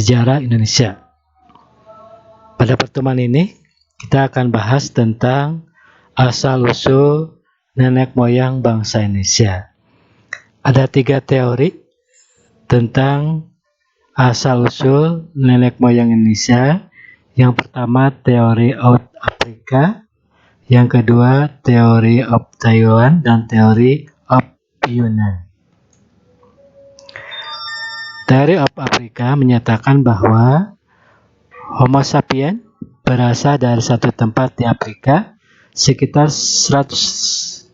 sejarah Indonesia. Pada pertemuan ini, kita akan bahas tentang asal-usul nenek moyang bangsa Indonesia. Ada 3 teori tentang asal-usul nenek moyang Indonesia. Yang pertama, teori of Africa. Yang kedua, teori of Taiwan dan teori of Yunan. Teori of Africa menyatakan bahwa Homo sapiens berasal dari satu tempat di Afrika sekitar 100.000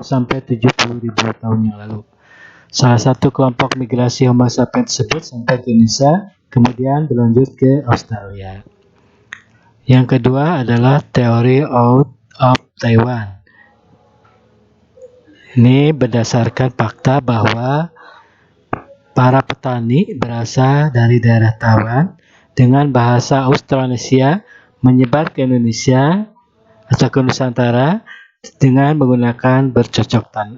sampai 70.000 tahun yang lalu. Salah satu kelompok migrasi Homo sapiens tersebut sampai ke Indonesia, kemudian berlanjut ke Australia. Yang kedua adalah teori of Taiwan. Ini berdasarkan fakta bahwa para petani berasal dari daerah Taiwan dengan bahasa Austronesia menyebar ke Indonesia atau ke Nusantara dengan menggunakan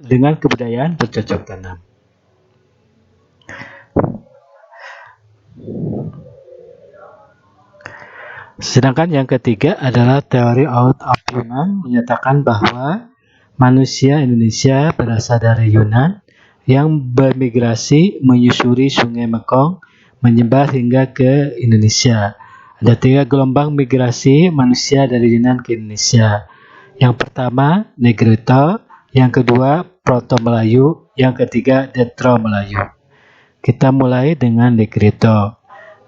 dengan kebudayaan bercocok tanam. Sedangkan yang ketiga adalah teori of Yunan menyatakan bahwa manusia Indonesia berasal dari Yunan yang bermigrasi menyusuri Sungai Mekong menyebar hingga ke Indonesia. Ada 3 gelombang migrasi manusia dari Yunan ke Indonesia. Yang pertama, Negrito, yang kedua, Proto-Melayu, yang ketiga, Detro-Melayu. Kita mulai dengan Negrito.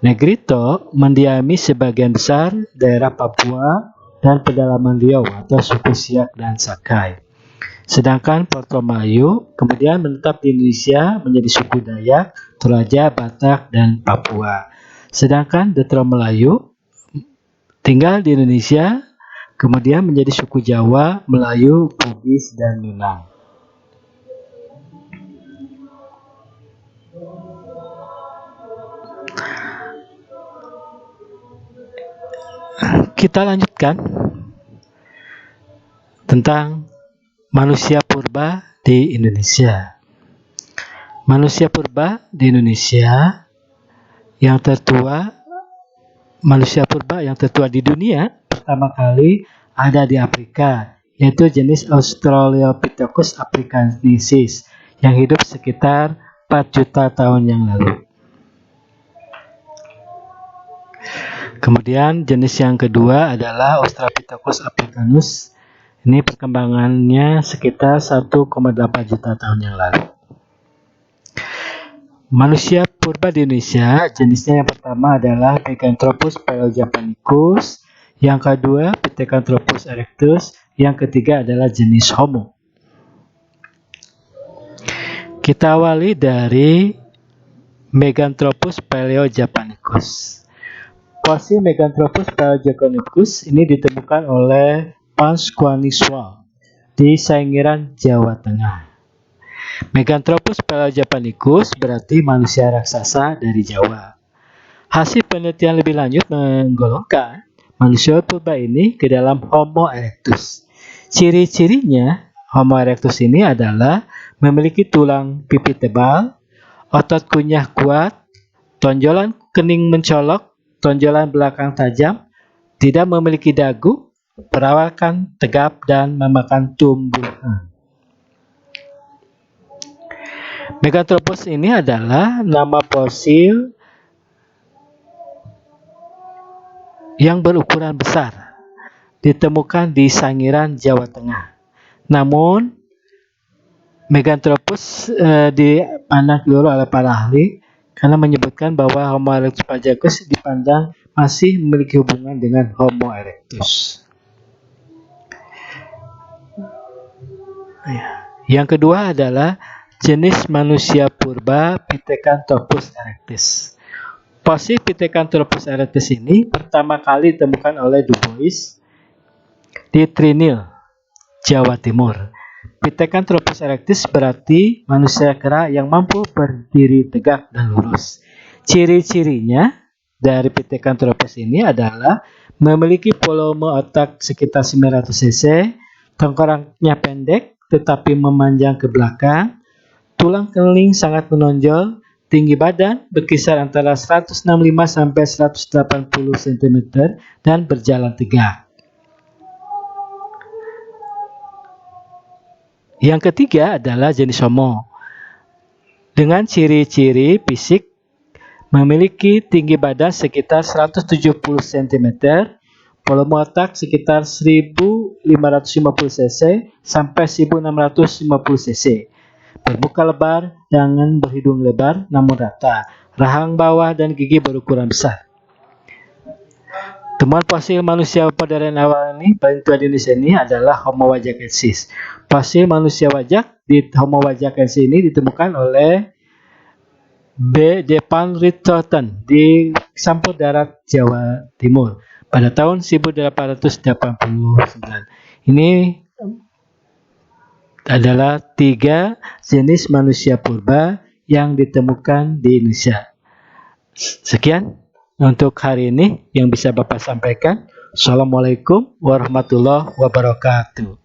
Negrito mendiami sebagian besar daerah Papua dan pedalaman Riau atau suku Siak dan Sakai. Sedangkan Proto-Melayu kemudian menetap di Indonesia menjadi suku Dayak, Toraja, Batak, dan Papua. Sedangkan Detro-Melayu tinggal di Indonesia kemudian menjadi suku Jawa, Melayu, Bugis, dan Minang. Kita lanjutkan tentang manusia purba di Indonesia. Manusia purba di Indonesia yang tertua, manusia purba yang tertua di dunia pertama kali ada di Afrika, yaitu jenis Australopithecus africanensis yang hidup sekitar 4 juta tahun yang lalu. Kemudian jenis yang kedua adalah Australopithecus africanus. Ini perkembangannya sekitar 1,8 juta tahun yang lalu. Manusia purba di Indonesia, jenisnya yang pertama adalah Pithecanthropus paleojapanicus, yang kedua Pithecanthropus erectus, yang ketiga adalah jenis Homo. Kita awali dari Meganthropus paleojapanicus. Fosil Meganthropus paleojapanicus ini ditemukan oleh Hans Quaniswald di Saingiran, Jawa Tengah. Meganthropus paleojapanicus berarti manusia raksasa dari Jawa. Hasil penelitian lebih lanjut menggolongkan manusia purba ini ke dalam Homo erectus. Ciri-cirinya Homo erectus ini adalah memiliki tulang pipi tebal, otot kunyah kuat, tonjolan kening mencolok, tonjolan belakang tajam, tidak memiliki dagu, perawakan tegap, dan memakan tumbuhan. Meganthropus ini adalah nama fosil yang berukuran besar, ditemukan di Sangiran, Jawa Tengah. Namun, Meganthropus dipandang keliru oleh para ahli karena menyebutkan bahwa Homo erectus paleojapanicus dipandang masih memiliki hubungan dengan Homo erectus. Yang kedua adalah jenis manusia purba Pithecanthropus erectus. Fosil Pithecanthropus erectus ini pertama kali ditemukan oleh Du Bois di Trinil, Jawa Timur. Pithecanthropus erectus berarti manusia kera yang mampu berdiri tegak dan lurus. Ciri-cirinya dari Pithecanthropus ini adalah memiliki volume otak sekitar 900 cc, tengkoraknya pendek tetapi memanjang ke belakang, tulang kening sangat menonjol, tinggi badan berkisar antara 165 sampai 180 cm dan berjalan tegak. Yang ketiga adalah jenis Homo. Dengan ciri-ciri fisik memiliki tinggi badan sekitar 170 cm, volume otak sekitar 1550 cc sampai 1650 cc. Bermuka lebar, dengan berhidung lebar namun rata, rahang bawah dan gigi berukuran besar. Temuan fosil manusia modern awal ini paling tua di Indonesia ini adalah Homo wajakensis. Fosil manusia wajak di Homo wajakensis ini ditemukan oleh B. de van Riethouten di Sampur Darat, Jawa Timur pada tahun 1889. Ini adalah 3 jenis manusia purba yang ditemukan di Indonesia. Sekian untuk hari ini yang bisa Bapak sampaikan. Assalamualaikum warahmatullahi wabarakatuh.